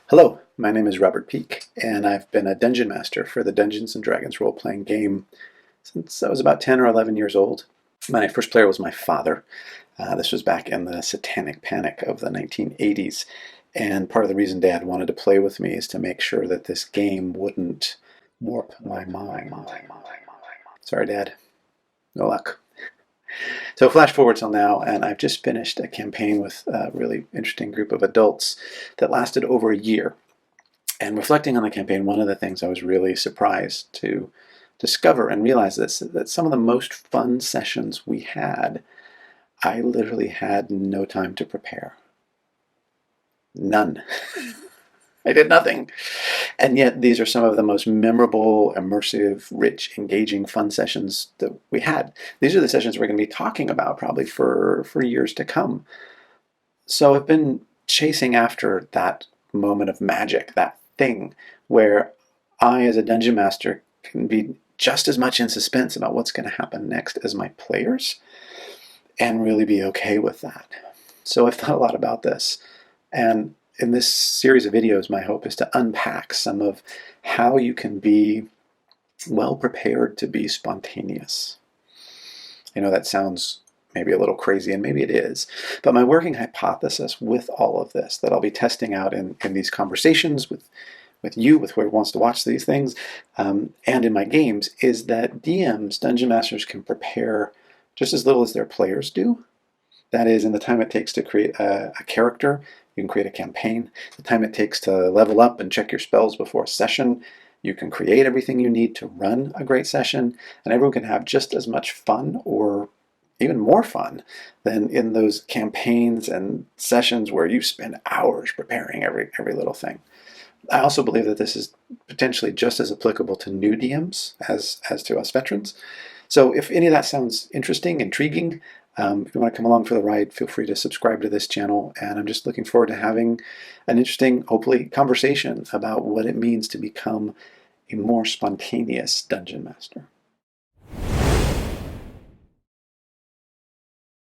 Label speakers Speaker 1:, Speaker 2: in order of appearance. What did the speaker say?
Speaker 1: Hello, my name is Robert Peake, and I've been a dungeon master for the Dungeons & Dragons role-playing game since I was about 10 or 11 years old. My first player was my father. This was back in the satanic panic of the 1980s, and part of the reason Dad wanted to play with me is to make sure that this game wouldn't warp my mind. Sorry, Dad. No luck. So flash forward till now, and I've just finished a campaign with a really interesting group of adults that lasted over a year. And reflecting on the campaign, one of the things I was really surprised to discover and realize that some of the most fun sessions we had, I literally had no time to prepare. None. I did nothing. And yet these are some of the most memorable, immersive, rich, engaging, fun sessions that we had. These are the sessions we're going to be talking about probably for years to come. So I've been chasing after that moment of magic, that thing where I, as a dungeon master, can be just as much in suspense about what's going to happen next as my players and really be okay with that. So I've thought a lot about this. And in this series of videos, my hope is to unpack some of how you can be well prepared to be spontaneous. I know that sounds maybe a little crazy, and maybe it is, but my working hypothesis with all of this that I'll be testing out in these conversations with you, with whoever wants to watch these things, and in my games, is that DMs, Dungeon Masters, can prepare just as little as their players do. That is, in the time it takes to create a character, you can create a campaign. The time it takes to level up and check your spells before a session, you can create everything you need to run a great session, and everyone can have just as much fun or even more fun than in those campaigns and sessions where you spend hours preparing every little thing. I also believe that this is potentially just as applicable to new DMs as to us veterans. So if any of that sounds interesting, intriguing, if you want to come along for the ride, feel free to subscribe to this channel. And I'm just looking forward to having an interesting, hopefully, conversation about what it means to become a more spontaneous dungeon master.